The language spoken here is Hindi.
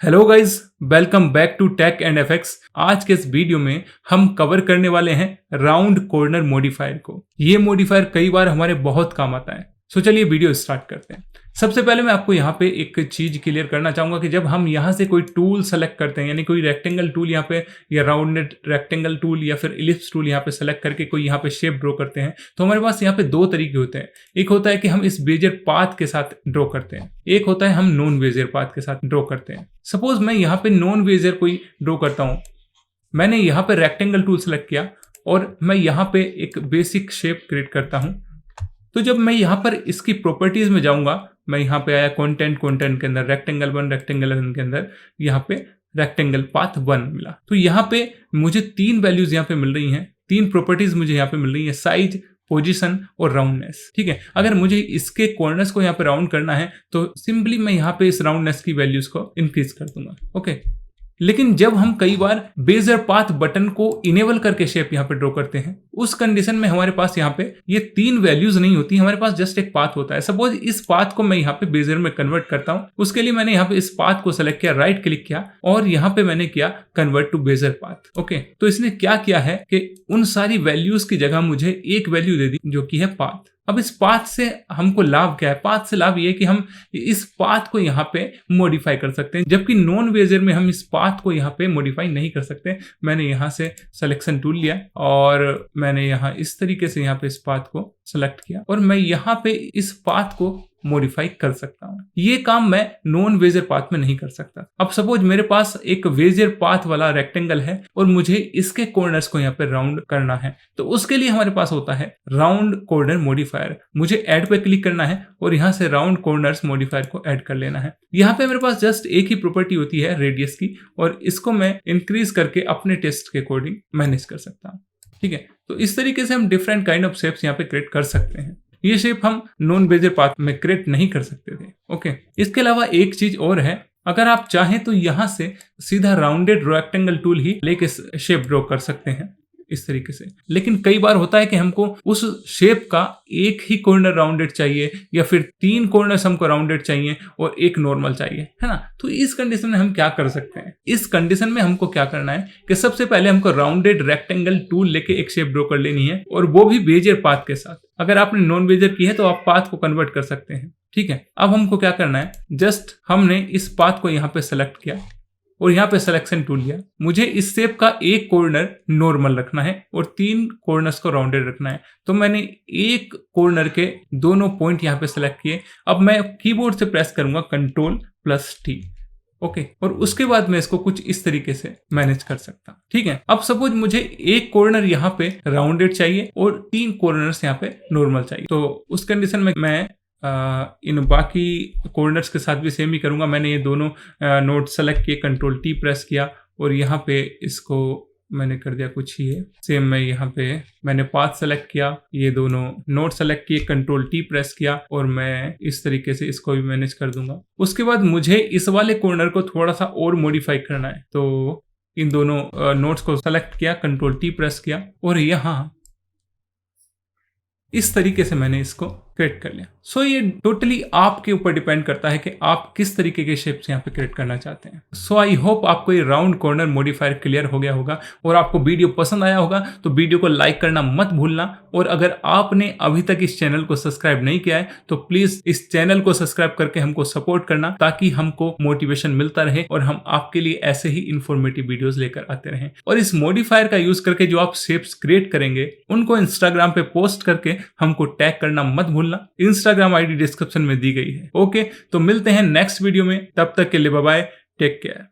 Hello guys, welcome back to tech and FX. आज के इस वीडियो में हम कवर करने वाले हैं राउंड कॉर्नर मॉडिफायर को। ये मॉडिफायर कई बार हमारे बहुत काम आता है। सो चलिए वीडियो स्टार्ट करते हैं। सबसे पहले मैं आपको यहाँ पे एक चीज क्लियर करना चाहूंगा कि जब हम यहाँ से कोई टूल सेलेक्ट करते हैं, यानी कोई रेक्टेंगल टूल यहाँ पे या राउंडेड रेक्टेंगल टूल या फिर इलिप्स टूल यहाँ पे सेलेक्ट करके कोई यहाँ पे शेप ड्रॉ करते हैं, तो हमारे पास यहाँ पे दो तरीके होते हैं। एक होता है कि हम इस बेजियर पाथ के साथ ड्रॉ करते हैं, एक होता है हम नॉन बेजियर पाथ के साथ ड्रॉ करते हैं। सपोज मैं यहाँ पे नॉन बेजियर कोई ड्रॉ करता हूँ, मैंने यहाँ पे रेक्टेंगल टूल सेलेक्ट किया और मैं यहाँ पे एक बेसिक शेप क्रिएट करता हूँ। तो जब मैं यहाँ पर इसकी प्रॉपर्टीज में जाऊंगा, मैं यहाँ पे आया कंटेंट के अंदर रेक्टेंगल 1 के अंदर यहाँ पे रेक्टेंगल पाथ 1 मिला। तो यहाँ पे मुझे तीन वैल्यूज यहाँ पे मिल रही हैं, तीन प्रॉपर्टीज मुझे यहाँ पे मिल रही है, साइज, पोजीशन और राउंडनेस। ठीक है, अगर मुझे इसके कॉर्नर्स को यहाँ पे राउंड करना है तो सिंपली मैं यहाँ पे इस राउंडनेस की वैल्यूज को इंक्रीज कर दूंगा। ओके, लेकिन जब हम कई बार बेजियर पाथ बटन को इनेबल करके शेप यहाँ पे ड्रॉ करते हैं, उस कंडीशन में हमारे पास यहाँ पे ये तीन वैल्यूज नहीं होती, हमारे पास जस्ट एक पाथ होता है। सपोज इस पाथ को मैं यहाँ पे बेजियर में कन्वर्ट करता हूँ, उसके लिए मैंने यहाँ पे इस पाथ को सेलेक्ट किया, राइट क्लिक किया और यहाँ पे मैंने किया convert to bezier path. Okay, तो इसने क्या किया है कि उन सारी वैल्यूज की जगह मुझे एक वैल्यू दे दी जो कि है पाथ। अब इस पाथ से हमको लाभ क्या है? पाथ से लाभ ये है कि हम इस पाथ को यहाँ पे मॉडिफाई कर सकते हैं, जबकि नॉन बेजियर में हम इस पाथ को यहाँ पे मॉडिफाई नहीं कर सकते। मैंने यहाँ से सिलेक्शन टूल लिया और मैंने यहाँ इस तरीके से यहाँ पे इस पाथ को सेलेक्ट किया और मैं यहाँ पे इस पाथ को मॉडिफाई कर सकता हूँ। ये काम मैं नॉन बेजियर पाथ में नहीं कर सकता। अब सपोज मेरे पास एक बेजियर पाथ वाला रेक्टेंगल है और मुझे इसके कॉर्नर्स को यहाँ पे राउंड करना है, तो उसके लिए हमारे पास होता है राउंड कॉर्नर मॉडिफायर। मुझे ऐड पे क्लिक करना है और यहाँ से राउंड कॉर्नर्स मॉडिफायर को ऐड कर लेना है। यहाँ पे मेरे पास जस्ट एक ही प्रॉपर्टी होती है रेडियस की, और इसको मैं इंक्रीज करके अपने टेस्ट के अकॉर्डिंग मैनेज कर सकता हूँ। ठीक है, तो इस तरीके से हम डिफरेंट काइंड ऑफ शेप्स यहाँ पे क्रिएट कर सकते हैं। ये शेप हम नॉन बेजियर पाथ में क्रिएट नहीं कर सकते थे। ओके, इसके अलावा एक चीज और है, अगर आप चाहें तो यहाँ से सीधा राउंडेड रेक्टेंगल टूल ही लेके शेप ड्रॉ कर सकते हैं इस तरीके से। लेकिन कई बार होता है कि हमको उस शेप का एक ही कॉर्नर राउंडेड चाहिए या फिर तीन कॉर्नर्स हमको राउंडेड चाहिए और एक नॉर्मल चाहिए, है ना। तो इस कंडीशन में हम क्या कर सकते हैं? इस कंडीशन में हमको क्या करना है कि सबसे पहले हमको राउंडेड रेक्टेंगल टूल लेके एक शेप ड्रॉ कर लेनी है, और वो भी बेजियर पाथ के साथ। अगर आपने नॉन बेजियर की है तो आप पाथ को कन्वर्ट कर सकते हैं। ठीक है, अब हमको क्या करना है, जस्ट हमने इस पाथ को यहाँ पे सेलेक्ट किया और यहाँ पे सिलेक्शन टूल लिया। मुझे इस शेप का एक कॉर्नर नॉर्मल रखना है और तीन कॉर्नर्स को राउंडेड रखना है। तो मैंने एक कॉर्नर के दोनों पॉइंट यहाँ पे सेलेक्ट किए। अब मैं कीबोर्ड से प्रेस करूंगा Ctrl+T। ओके, और उसके बाद मैं इसको कुछ इस तरीके से मैनेज कर सकता हूँ। ठीक है, अब सपोज मुझे एक कॉर्नर यहाँ पे राउंडेड चाहिए और तीन कॉर्नर्स यहाँ पे नॉर्मल चाहिए, तो उस कंडीशन में मैं इन बाकी कॉर्नर्स के साथ भी सेम ही करूंगा। मैंने ये दोनों नोट सेलेक्ट किए, Ctrl+T प्रेस किया और यहाँ पे इसको मैंने कर दिया कुछ ही है सेम। मैं यहाँ पे मैंने पाथ सेलेक्ट किया, ये दोनों नोट सेलेक्ट किए, Ctrl+T प्रेस किया और मैं इस तरीके से इसको भी मैनेज कर दूंगा। उसके बाद मुझे इस वाले कॉर्नर को थोड़ा सा और मॉडिफाई करना है, तो इन दोनों नोट्स को सेलेक्ट किया, Ctrl+T प्रेस किया और यहाँ इस तरीके से मैंने इसको क्रिएट कर लिया। सो ये टोटली आपके ऊपर डिपेंड करता है कि आप किस तरीके के शेप्स यहाँ पे क्रिएट करना चाहते हैं। सो आई होप आपको ये राउंड कॉर्नर मॉडिफायर क्लियर हो गया होगा और आपको वीडियो पसंद आया होगा, तो वीडियो को लाइक करना मत भूलना। और अगर आपने अभी तक इस चैनल को सब्सक्राइब नहीं किया है तो प्लीज इस चैनल को सब्सक्राइब करके हमको सपोर्ट करना, ताकि हमको मोटिवेशन मिलता रहे और हम आपके लिए ऐसे ही इंफॉर्मेटिव वीडियोस लेकर आते रहें। और इस मॉडिफायर का यूज करके जो आप शेप्स क्रिएट करेंगे उनको इंस्टाग्राम पे पोस्ट करके हमको टैग करना मत भूलना। इंस्टाग्राम आईडी डिस्क्रिप्शन में दी गई है। ओके, तो मिलते हैं नेक्स्ट वीडियो में, तब तक के लिए बाय बाय, टेक केयर।